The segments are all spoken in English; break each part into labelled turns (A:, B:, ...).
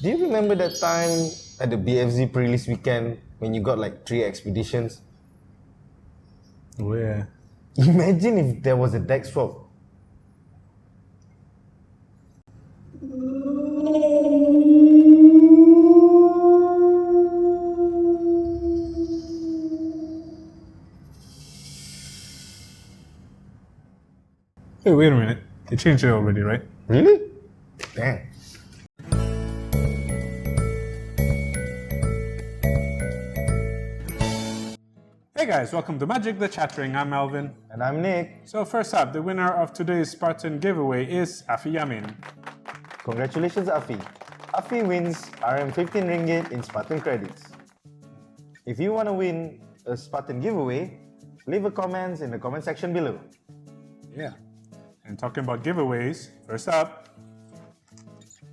A: Do you remember that time at the BFZ pre-release weekend when you got like 3 expeditions?
B: Where?
A: Imagine if there was a deck swap.
B: Hey, wait a minute. They changed it already, right?
A: Really? Damn.
B: Hey guys, welcome to Magic the Chattering. I'm Melvin.
A: And I'm Nick.
B: So first up, the winner of today's Spartan giveaway is Afi Yamin.
A: Congratulations, Afi. Afi wins RM15 ringgit in Spartan credits. If you want to win a Spartan giveaway, leave a comment in the comment section below.
B: Yeah. And talking about giveaways, first up,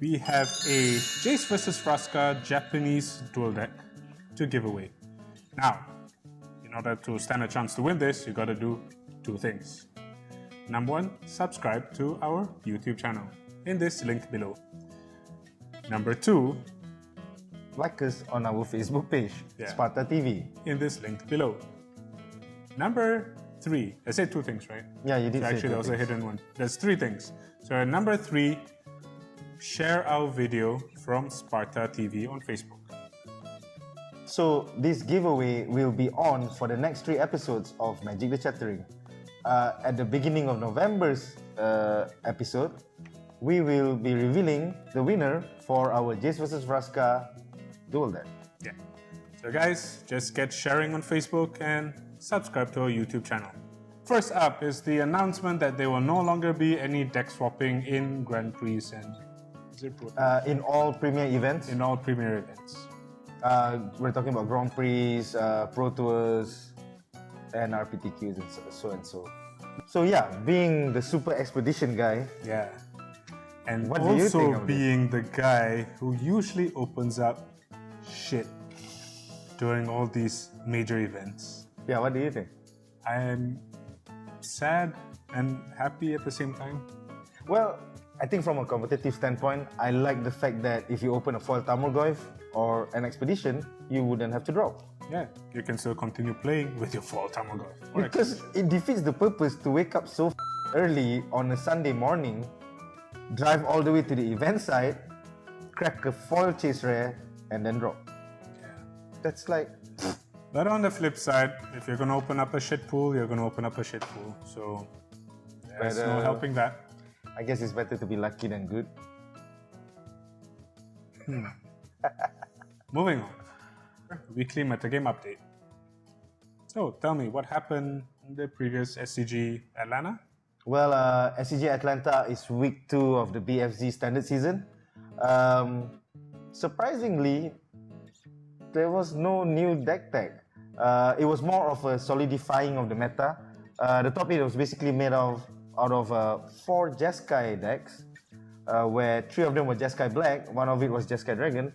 B: we have a Jace vs Vraska Japanese duel deck to give away. Now, in order to stand a chance to win this, you gotta do 2 things. Number 1, subscribe to our YouTube channel in this link below. Number 2,
A: Like us on our Facebook page, Sparta TV.
B: in this link below. Number 3, I said 2 things, right?
A: Yeah, you did
B: So
A: say
B: actually,
A: 2
B: that was a
A: things.
B: hidden one. There's 3 things. So number 3, share our video from Sparta TV on Facebook.
A: So this giveaway will be on for the next 3 episodes of Magic the Chattering. At the beginning of November's episode, we will be revealing the winner for our Jace vs Vraska duel deck.
B: Yeah. So guys, just get sharing on Facebook and subscribe to our YouTube channel. First up is the announcement that there will no longer be any deck swapping in Grand Prix and Pro Tour?
A: In all premier events.
B: In all premier events.
A: We're talking about Grand Prix, Pro Tours, and RPTQs and so and so. So yeah, being the super expedition guy.
B: Yeah. And
A: What do you
B: also
A: think of
B: being the guy who usually opens up shit during all these major events.
A: Yeah, what do you think?
B: I am sad and happy at the same time.
A: Well, I think from a competitive standpoint, I like the fact that if you open a foil Tamurgoyf or an expedition, you wouldn't have to drop.
B: Yeah, you can still continue playing with your fall Tamagotchi.
A: Because it defeats the purpose to wake up so early on a Sunday morning, drive all the way to the event site, crack a foil chase rare, and then drop.
B: Yeah.
A: That's like...
B: But on the flip side, if you're going to open up a shit pool, you're going to open up a shit pool. So there's no helping that.
A: I guess it's better to be lucky than good.
B: Moving on. Weekly metagame update. So tell me, what happened in the previous SCG Atlanta?
A: Well, SCG Atlanta is week 2 of the BFZ standard season. Surprisingly, there was no new deck tag. It was more of a solidifying of the meta. The top 8 was basically made out of 4 Jeskai decks, where 3 of them were Jeskai Black, 1 of it was Jeskai Dragon,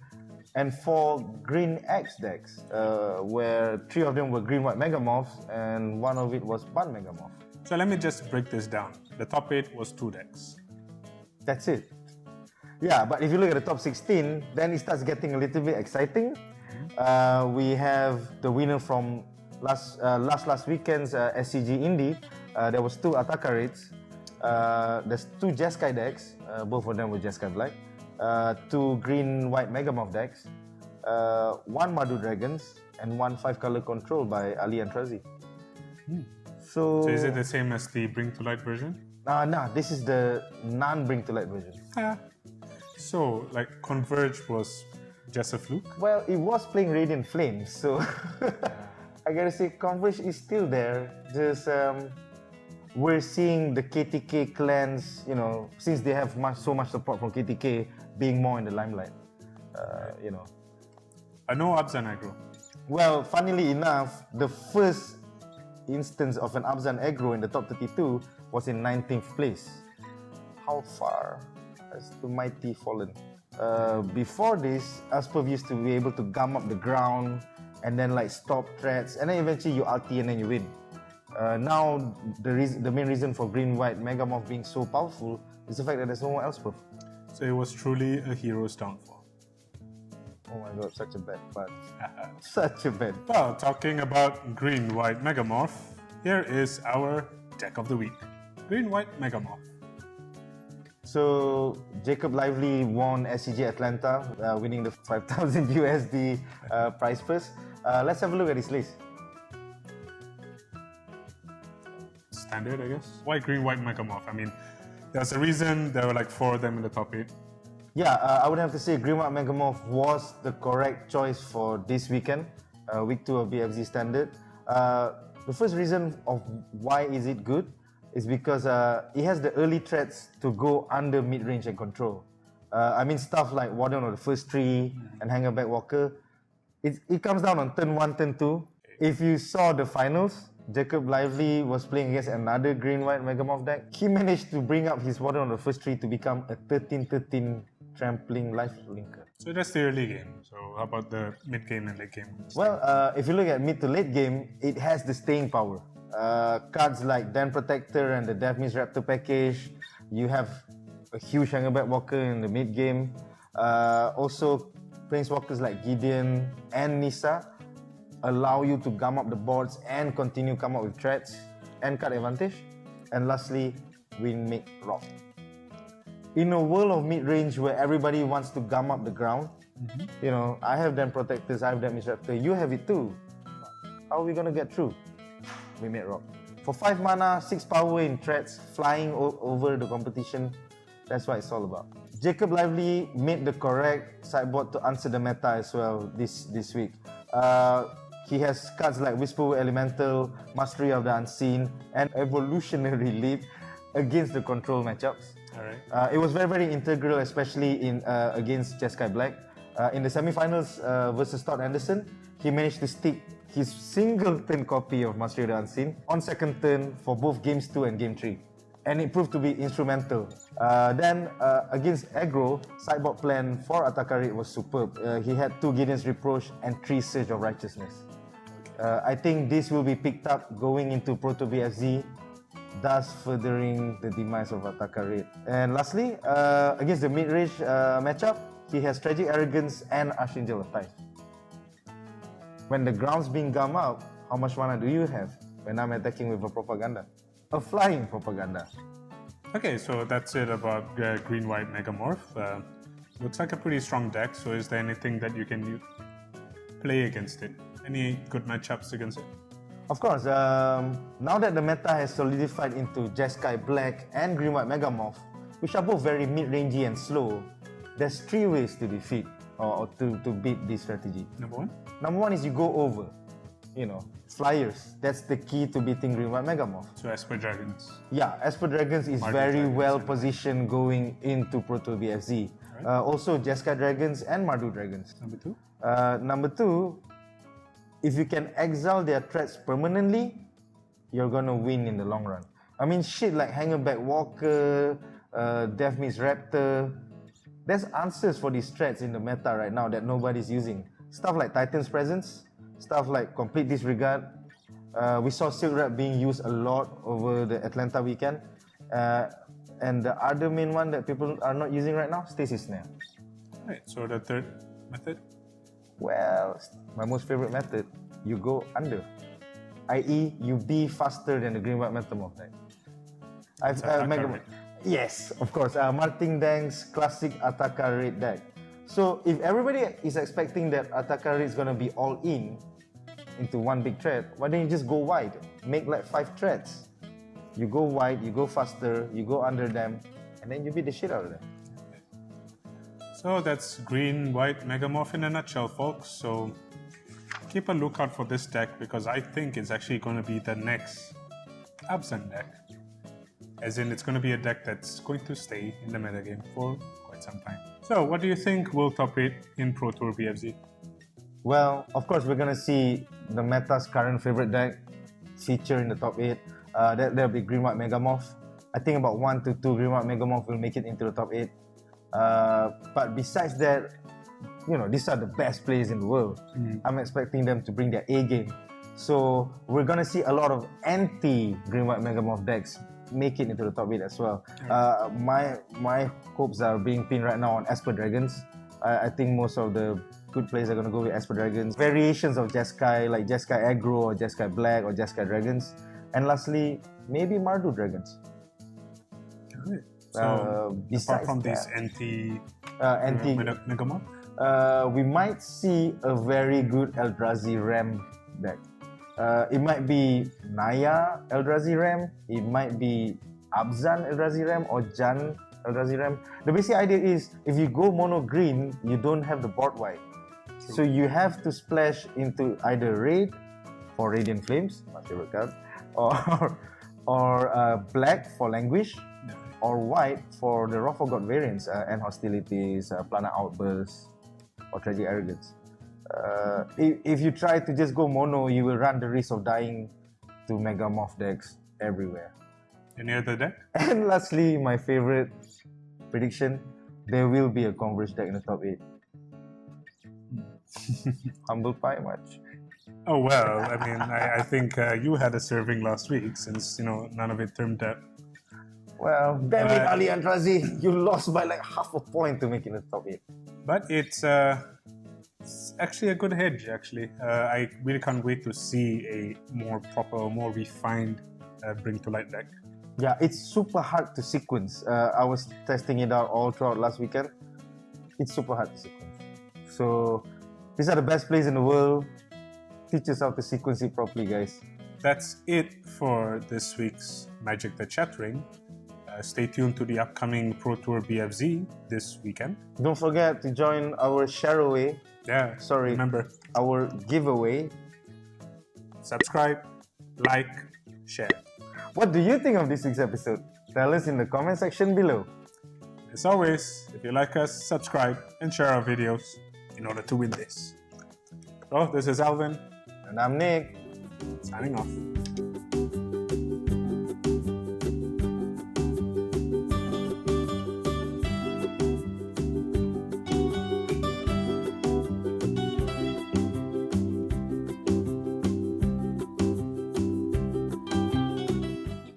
A: and 4 Green X decks, where 3 of them were Green White Megamorphs, and 1 of it was Bun Megamorph.
B: So let me just break this down. The top 8 was 2 decks.
A: That's it. Yeah, but if you look at the top 16, then it starts getting a little bit exciting. We have the winner from last weekend's SCG Indy. There was 2 Atakarids. There's 2 Jeskai decks. Both of them were Jeskai Black. 2 Green-White Megamorph decks. 1 Madu Dragons. And 1 5-color control by Ali and Trazi. So
B: is it the same as the Bring to Light version?
A: Nah, this is the non-Bring to Light version.
B: So, like, Converge was just a fluke?
A: Well, it was playing Radiant Flames, so I gotta say Converge is still there. Just we're seeing the KTK clans, you know, since they have so much support from KTK, being more in the limelight. You know.
B: No Abzan aggro.
A: Well, funnily enough, the first instance of an Abzan aggro in the top 32 was in 19th place. How far has the mighty fallen? Before this, Asperv used to be able to gum up the ground and then like stop threats, and then eventually you ulti and then you win. Now, the main reason for Green-White Megamorph being so powerful is the fact that there's no more Elspeth.
B: So it was truly a hero's downfall.
A: Oh my god, such a bad part. Such a bad.
B: Well, talking about green-white Megamorph, here is our deck of the week. Green-white Megamorph.
A: So Jacob Lively won SCG Atlanta, winning the 5,000 USD prize purse. Let's have a look at his list.
B: Standard, I guess. Why green-white Megamorph? I mean, there's a reason there were like 4 of them in the top 8.
A: Yeah, I would have to say green-white Megamorph was the correct choice for this weekend, week 2 of BFZ Standard. The first reason of why is it good is because it has the early threats to go under mid-range and control. I mean stuff like Warden on the first tree and Hangerback Walker. It comes down on turn 1, turn 2. If you saw the finals, Jacob Lively was playing against another green-white Megamorph deck. He managed to bring up his Warden on the first tree to become a 13-13 trampling life linker.
B: So that's the early game. So how about the mid game and late game?
A: Well, if you look at mid to late game, it has the staying power. Cards like Den Protector and the Death Means Raptor package. You have a huge Hangerback Walker in the mid game. Also, Planeswalkers like Gideon and Nissa allow you to gum up the boards and continue come up with threats and card advantage. And lastly, Windmake Rock. In a world of mid-range where everybody wants to gum up the ground, you know, I have them protectors, I have them Raptor, you have it too. How are we gonna get through? We made rock. For 5 mana, 6 power in threats, flying over the competition, that's what it's all about. Jacob Lively made the correct sideboard to answer the meta as well this week. He has cards like Whisperwood Elemental, Mastery of the Unseen, and Evolutionary Leap against the control matchups.
B: Alright.
A: It was very, very integral, especially in against Jeskai Black. In the semi-finals versus Todd Anderson, he managed to stick his singleton copy of Mastery of the Unseen on second turn for both Games 2 and Game 3. And it proved to be instrumental. Then against Aggro, sideboard plan for Atakari was superb. He had 2 Gideon's Reproach and 3 Surge of Righteousness. I think this will be picked up going into Pro Tour BFZ, thus furthering the demise of Atakari. And lastly, against the mid-range matchup, he has Tragic Arrogance and Archangel of Time. When the ground's being gummed up, how much mana do you have when I'm attacking with a Propaganda? A flying Propaganda.
B: Okay, so that's it about green-white Megamorph. Looks like a pretty strong deck, so is there anything that you can play against it? Any good matchups against it?
A: Of course, now that the meta has solidified into Jeskai Black and green-white Megamorph, which are both very mid-rangey and slow, there's 3 ways to defeat or to beat this strategy.
B: Number 1?
A: Number 1 is you go over. You know, flyers. That's the key to beating green-white Megamorph.
B: So Esper Dragons.
A: Yeah, Esper Dragons is very well positioned going into Pro Tour BFZ. Right. Also, Jeskai Dragons and Mardu Dragons.
B: Number 2?
A: Number 2, if you can exile their threats permanently, you're gonna win in the long run. I mean, shit like Hangerback Walker, Death Means Raptor, there's answers for these threats in the meta right now that nobody's using. Stuff like Titan's Presence, stuff like Complete Disregard. We saw Silk Wrap being used a lot over the Atlanta weekend. And the other main one that people are not using right now, Stasis Snare.
B: Right, so the third method?
A: Well, my most favorite method, you go under. I.e., you be faster than the green-white Metamorph deck. Yes, of course. Martin Dang's classic Ataka Raid deck. So if everybody is expecting that Ataka Raid is going to be all in into one big threat, why don't you just go wide? Make like 5 threats. You go wide, you go faster, you go under them, and then you beat the shit out of them.
B: So that's green-white Megamorph in a nutshell, folks. So keep a lookout for this deck because I think it's actually going to be the next absent deck. As in, it's going to be a deck that's going to stay in the metagame for quite some time. So what do you think will top it in Pro Tour BFZ?
A: Well, of course, we're going to see the meta's current favorite deck feature in the top 8. That'll be green-white Megamorph. I think about 1 to 2 green-white Megamorph will make it into the top 8. But besides that, you know, these are the best players in the world. I'm expecting them to bring their A game. So we're going to see a lot of anti-green-white Megamorph decks make it into the top 8 as well. My hopes are being pinned right now on Esper Dragons. I think most of the good players are going to go with Esper Dragons. Variations of Jeskai, like Jeskai Aggro or Jeskai Black or Jeskai Dragons. And lastly, maybe Mardu Dragons.
B: Alright. So, apart from these Megamon?
A: We might see a very good Eldrazi Ram deck. It might be Naya Eldrazi Ram, it might be Abzan Eldrazi Ram or Jan Eldrazi Ram. The basic idea is if you go mono green, you don't have the board wipe. So you have to splash into either Raid for Radiant Flames, my favorite card, or black for Languish, or white for the Wrath of God variants, and Hostilities, Planar Outburst, or Tragic Arrogance. If you try to just go mono, you will run the risk of dying to Mega Morph decks everywhere.
B: Any other deck?
A: And lastly, my favorite prediction, there will be a Converge deck in the top 8. Humble pie much?
B: Oh well, I mean, I think you had a serving last week since, none of it turned up.
A: Well, damn it, Ali Andrazi, you lost by like half a point to make it in the top 8.
B: But it's actually a good hedge, actually. I really can't wait to see a more proper, more refined Bring to Light deck.
A: Yeah, it's super hard to sequence. I was testing it out all throughout last weekend. It's super hard to sequence. So, these are the best plays in the world. Teach us how to sequence it properly, guys.
B: That's it for this week's Magic the Chattering. Stay tuned to the upcoming Pro Tour BFZ this weekend.
A: Don't forget to join our share-away.
B: Yeah, remember.
A: Our giveaway.
B: Subscribe, like, share.
A: What do you think of this week's episode? Tell us in the comment section below.
B: As always, if you like us, subscribe and share our videos in order to win this. So, this is Alvin.
A: And I'm Nick.
B: Signing off.